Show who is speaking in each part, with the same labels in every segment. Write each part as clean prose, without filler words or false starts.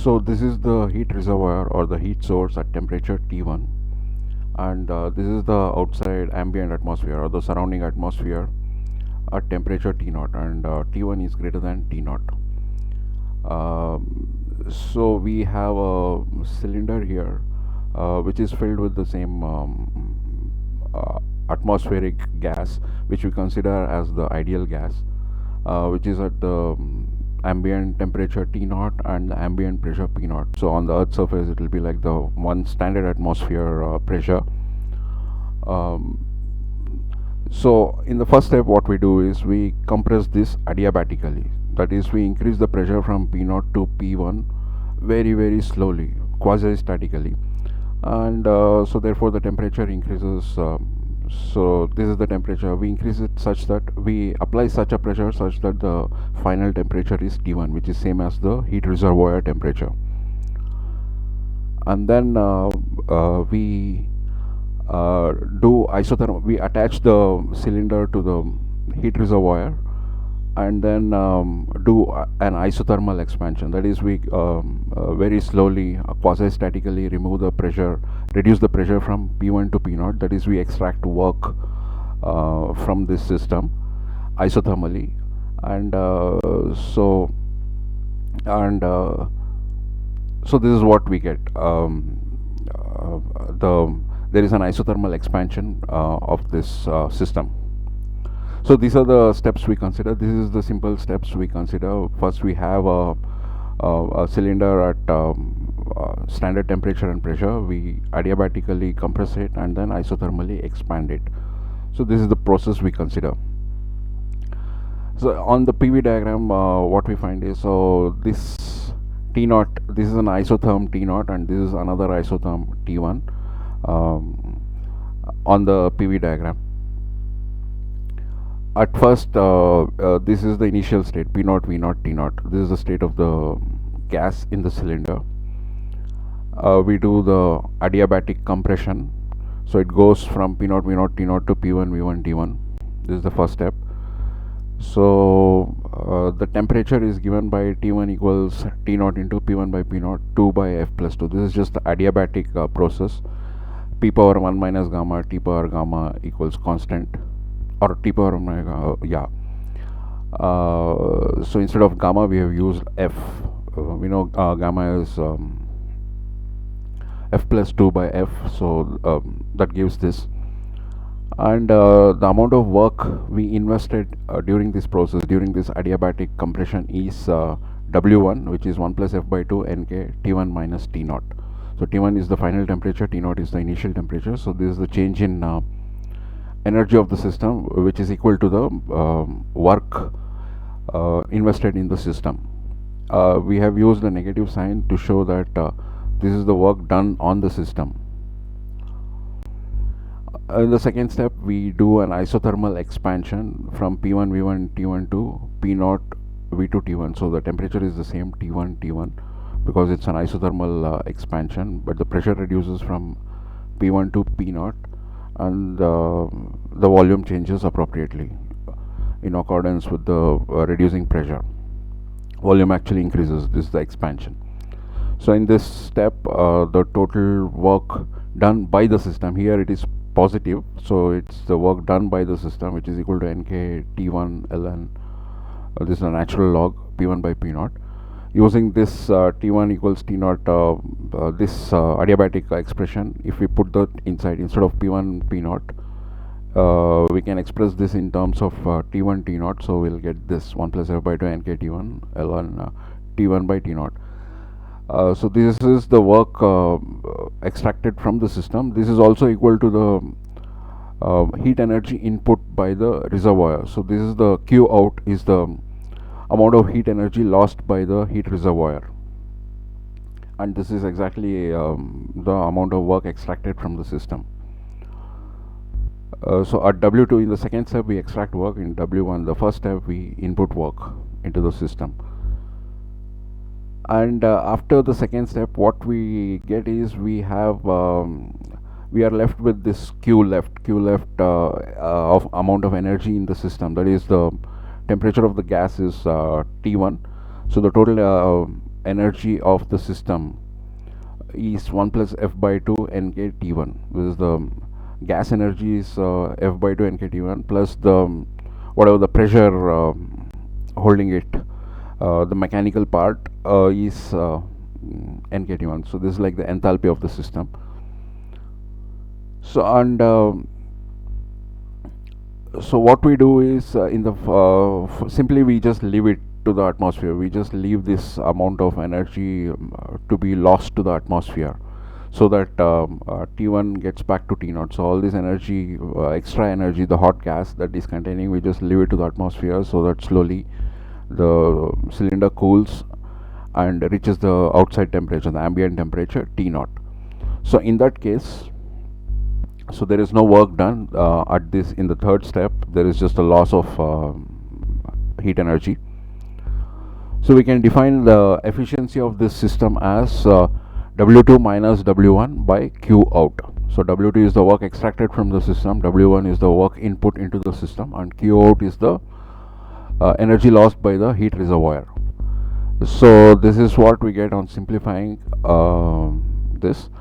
Speaker 1: So this is the heat reservoir or the heat source at temperature T1, and this is the outside ambient atmosphere or the surrounding atmosphere at temperature T0, and T1 is greater than T0. So we have a cylinder here which is filled with the same atmospheric gas, which we consider as the ideal gas, which is at the ambient temperature T0 and the ambient pressure P0. So on the Earth's surface it will be like the one standard atmosphere pressure. So in the first step what we do is we compress this adiabatically. That is, we increase the pressure from P0 to P1 very slowly, quasi-statically, and so therefore the temperature increases. So this is the temperature. We increase it such that we apply such a pressure such that the final temperature is T1, which is same as the heat reservoir temperature. And then we do isothermal. We attach the cylinder to the heat reservoir, and then do an isothermal expansion. That is, we very slowly, quasi-statically remove the pressure, reduce the pressure from P1 to P0. That is, we extract work from this system isothermally, and so this is what we get. There is an isothermal expansion of this system. So these are the steps we consider. This is the simple steps we consider. First, we have a cylinder at standard temperature and pressure. We adiabatically compress it and then isothermally expand it. So this is the process we consider. So on the PV diagram, what we find is, so this T0, this is an isotherm T0, and this is another isotherm T1 on the PV diagram. At first, this is the initial state, P0, V0, T0. This is the state of the gas in the cylinder. We do the adiabatic compression. So it goes from P0, V0, T0 to P1, V1, T1. This is the first step. So the temperature is given by T1 equals T0 into P1 by P0, 2 by F plus 2. This is just the adiabatic process. P power 1 minus gamma, T power gamma equals constant, or T power omega, so instead of gamma we have used F. We know gamma is F plus 2 by F, so that gives this. And the amount of work we invested during this process, during this adiabatic compression, is W1, which is 1 plus F by 2 Nk T1 minus T0. So T1 is the final temperature, T0 is the initial temperature. So this is the change in energy of the system, which is equal to the work invested in the system. We have used a negative sign to show that this is the work done on the system. In the second step, we do an isothermal expansion from P1 V1 T1 to P0 V2 T1. So the temperature is the same, T1 T1, because it's an isothermal expansion, but the pressure reduces from P1 to P0, and the volume changes appropriately in accordance with the reducing pressure. Volume actually increases. This is the expansion. So in this step, the total work done by the system, here it is positive, so it's the work done by the system, which is equal to Nk T1 ln, this is a natural log, P1 by P0. Using this T1 equals T0, this adiabatic expression, if we put that inside, instead of P1 P0, we can express this in terms of T1 T0. So we'll get this 1 plus F by 2 Nk T1 ln T1 by T0. So this is the work extracted from the system. This is also equal to the heat energy input by the reservoir. So this is the Q out, is the amount of heat energy lost by the heat reservoir, and this is exactly the amount of work extracted from the system. So at W2, in the second step, we extract work. In W1, the first step, we input work into the system. And after the second step, what we get is we have we are left with this Q left of amount of energy in the system. That is, the temperature of the gas is T1. So the total energy of the system is 1 plus F by 2 Nk T1. This is the gas energy is F by 2 Nk T1 plus the whatever the pressure holding it, the mechanical part is Nk T1. So this is like the enthalpy of the system. So and so what we do is in the simply we just leave it to the atmosphere. We just leave this amount of energy to be lost to the atmosphere, so that T1 gets back to T0. So all this energy, extra energy, the hot gas that is containing, we just leave it to the atmosphere, so that slowly the cylinder cools and reaches the outside temperature, the ambient temperature T0. So in that case, so there is no work done at this. In the third step, there is just a loss of heat energy. So we can define the efficiency of this system as W2 minus W1 by Q out. So W2 is the work extracted from the system, W1 is the work input into the system, and Q out is the energy lost by the heat reservoir. So this is what we get on simplifying this.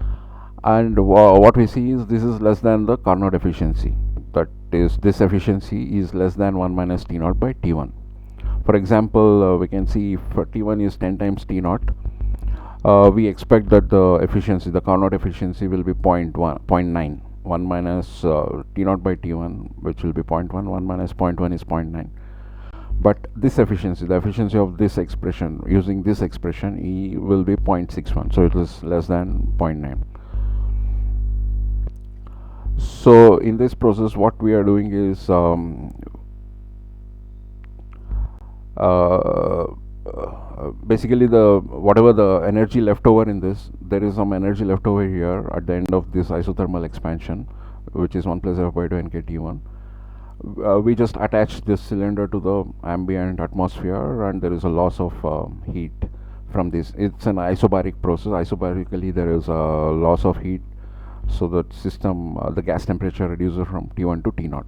Speaker 1: And what we see is this is less than the Carnot efficiency. That is, this efficiency is less than 1 minus T0 by T1. For example, we can see if T1 is 10 times T0, we expect that the efficiency, the Carnot efficiency will be 0.9. 1 minus T0 by T1, which will be 0.1. 1 minus 0.1 is 0.9. But this efficiency, the efficiency of this expression, using this expression, E will be 0.61. So it is less than 0.9. So in this process, what we are doing is basically the whatever the energy left over in this, there is some energy left over here at the end of this isothermal expansion, which is 1 plus F by 2 Nk T1. We just attach this cylinder to the ambient atmosphere, and there is a loss of heat from this. It's an isobaric process. Isobarically, there is a loss of heat, so the system, the gas temperature reduces from T1 to T0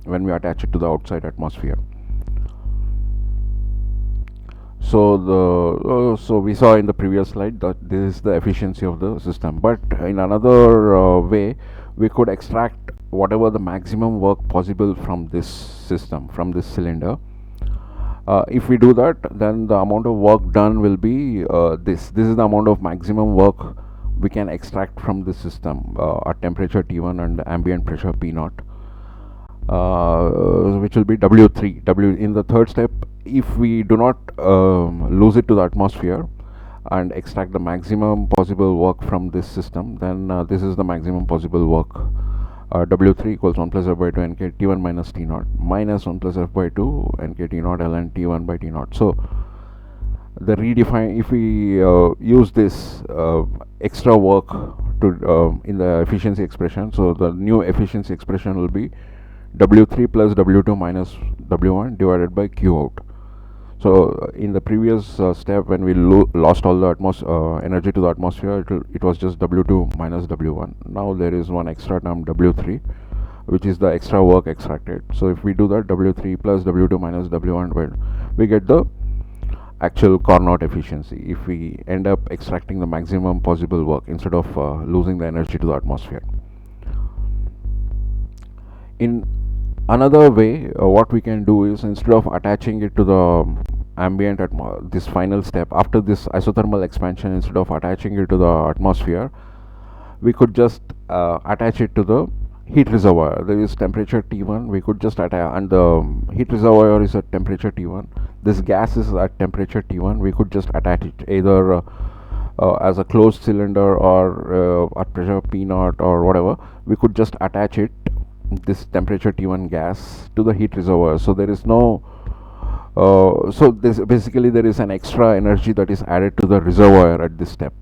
Speaker 1: when we attach it to the outside atmosphere. So the so we saw in the previous slide that this is the efficiency of the system. But in another way, we could extract whatever the maximum work possible from this system, from this cylinder. If we do that, then the amount of work done will be this is the amount of maximum work we can extract from the system at temperature T1 and ambient pressure P0, which will be W3. In the third step, if we do not lose it to the atmosphere and extract the maximum possible work from this system, then this is the maximum possible work. W3 equals 1 plus F by 2 Nk T1 minus T0 minus 1 plus F by 2 Nk T0 ln T1 by T0. So the redefine, if we use this extra work to in the efficiency expression, so the new efficiency expression will be W3 plus W2 minus W1 divided by Q out. So in the previous step, when we lost all the energy to the atmosphere, it was just W2 minus W1. Now there is one extra term W3, which is the extra work extracted. So if we do that, W3 plus W2 minus W1, well, we get the actual Carnot efficiency if we end up extracting the maximum possible work instead of losing the energy to the atmosphere. In another way, what we can do is, instead of attaching it to the ambient this final step after this isothermal expansion, instead of attaching it to the atmosphere, we could just attach it to the heat reservoir. There is temperature T1, we could just attach, and the heat reservoir is at temperature T1. This gas is at temperature T1. We could just attach it either as a closed cylinder or at pressure P0 or whatever. We could just attach it, this temperature T1 gas, to the heat reservoir. So there is no so this basically there is an extra energy that is added to the reservoir at this step.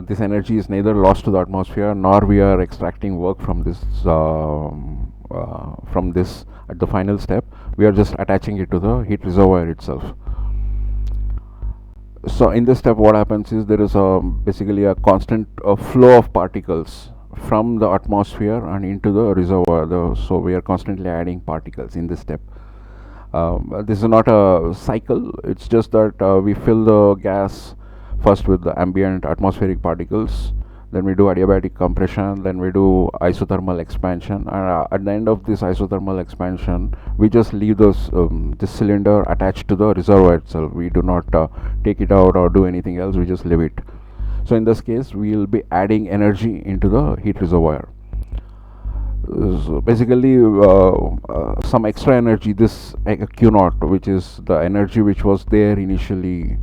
Speaker 1: This energy is neither lost to the atmosphere, nor we are extracting work from this at the final step. We are just attaching it to the heat reservoir itself. So in this step, what happens is there is basically a constant flow of particles from the atmosphere and into the reservoir. So we are constantly adding particles in this step. This is not a cycle, it's just that we fill the gas first with the ambient atmospheric particles, then we do adiabatic compression, then we do isothermal expansion, and at the end of this isothermal expansion we just leave this cylinder attached to the reservoir itself. We do not take it out or do anything else, we just leave it. So in this case we will be adding energy into the heat reservoir. So basically some extra energy, this Q0, which is the energy which was there initially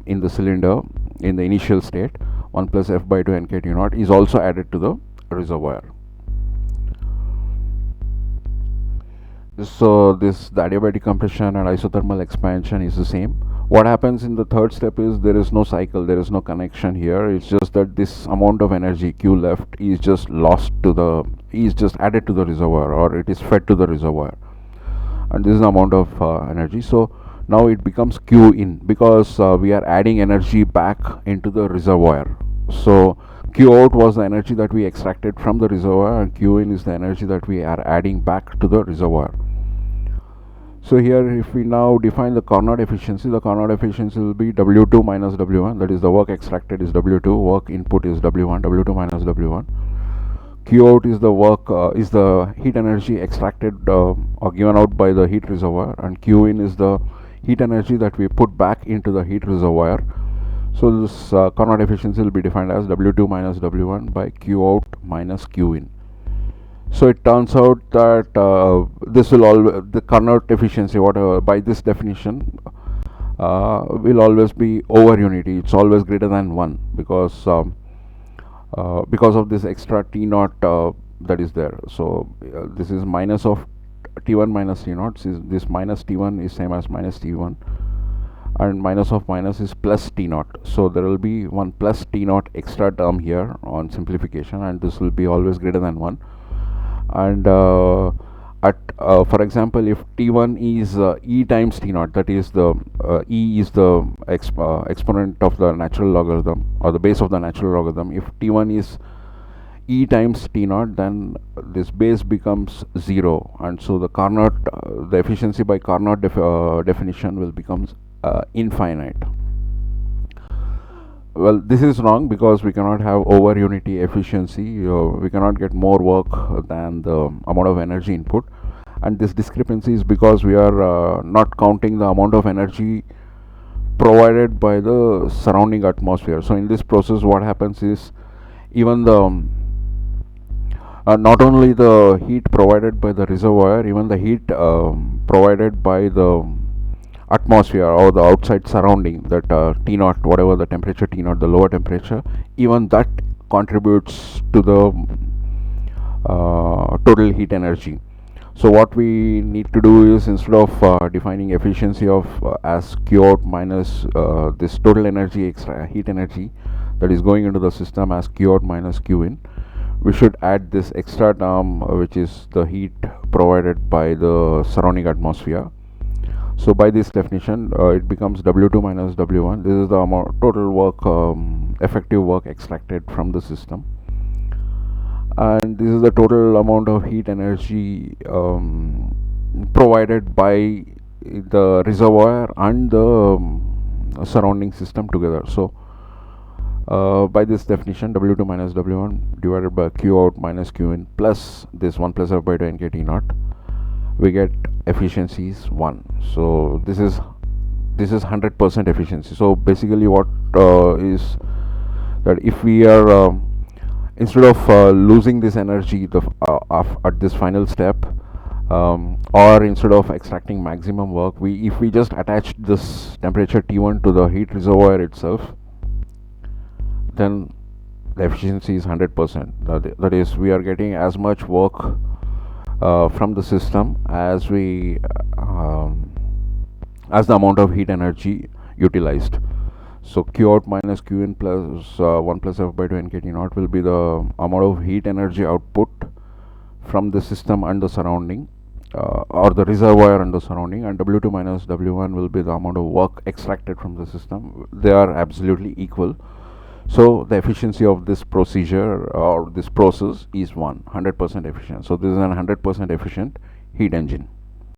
Speaker 1: in the cylinder in the initial state, 1 plus F by 2 nk T naught, is also added to the reservoir. So the adiabatic compression and isothermal expansion is the same. What happens in the third step is there is no cycle, there is no connection here. It's just that this amount of energy Q left is just added to the reservoir, or it is fed to the reservoir, and this is the amount of energy. So now it becomes Q in, because we are adding energy back into the reservoir. So Q out was the energy that we extracted from the reservoir, and Q in is the energy that we are adding back to the reservoir. So here if we now define the Carnot efficiency, the Carnot efficiency will be W2 minus W1, that is the work extracted is W2, work input is W1, W2 minus W1. Q out is the work, is the heat energy extracted or given out by the heat reservoir, and Q in is the heat energy that we put back into the heat reservoir. So this Carnot efficiency will be defined as W2 minus W1 by Q out minus Q in. So it turns out that this will the Carnot efficiency, whatever by this definition, will always be over unity. It's always greater than 1, because of this extra T naught that is there. So this is minus of T1 minus T naught. This minus T1 is same as minus T1, and minus of minus is plus T naught. So there will be 1 plus T naught extra term here on simplification, and this will be always greater than 1. And for example, if T1 is E times T naught, that is the E is the exponent of the natural logarithm, or the base of the natural logarithm. If T1 is E times T naught, then this base becomes 0, and so the Carnot, the efficiency by Carnot definition will become infinite. Well, this is wrong, because we cannot have over unity efficiency. We cannot get more work than the amount of energy input, and this discrepancy is because we are not counting the amount of energy provided by the surrounding atmosphere. So in this process what happens is, even the not only the heat provided by the reservoir, even the heat provided by the atmosphere or the outside surrounding, that T naught, whatever the temperature T naught, the lower temperature, even that contributes to the total heat energy. So what we need to do is, instead of defining efficiency of as Q out minus this total energy, extra heat energy that is going into the system as Q out minus Q in, we should add this extra term which is the heat provided by the surrounding atmosphere. So by this definition it becomes W2 minus W1. This is the amount total work, effective work extracted from the system, and this is the total amount of heat energy provided by the reservoir and the surrounding system together. So by this definition, W2 minus W1 divided by Q out minus Q in plus this 1 plus F by 2 nk T naught, we get efficiency is 1. So this is 100% efficiency. So basically what is that if we are instead of losing this energy at this final step, or instead of extracting maximum work, if we just attach this temperature T1 to the heat reservoir itself, then the efficiency is 100%. That is, we are getting as much work from the system as we as the amount of heat energy utilized. So Q out minus Q in plus 1 plus F by 2 nk T naught will be the amount of heat energy output from the system and the surrounding, or the reservoir and the surrounding, and W2 minus W1 will be the amount of work extracted from the system. They are absolutely equal. So the efficiency of this procedure or this process is 100% efficient. So this is a 100% efficient heat engine.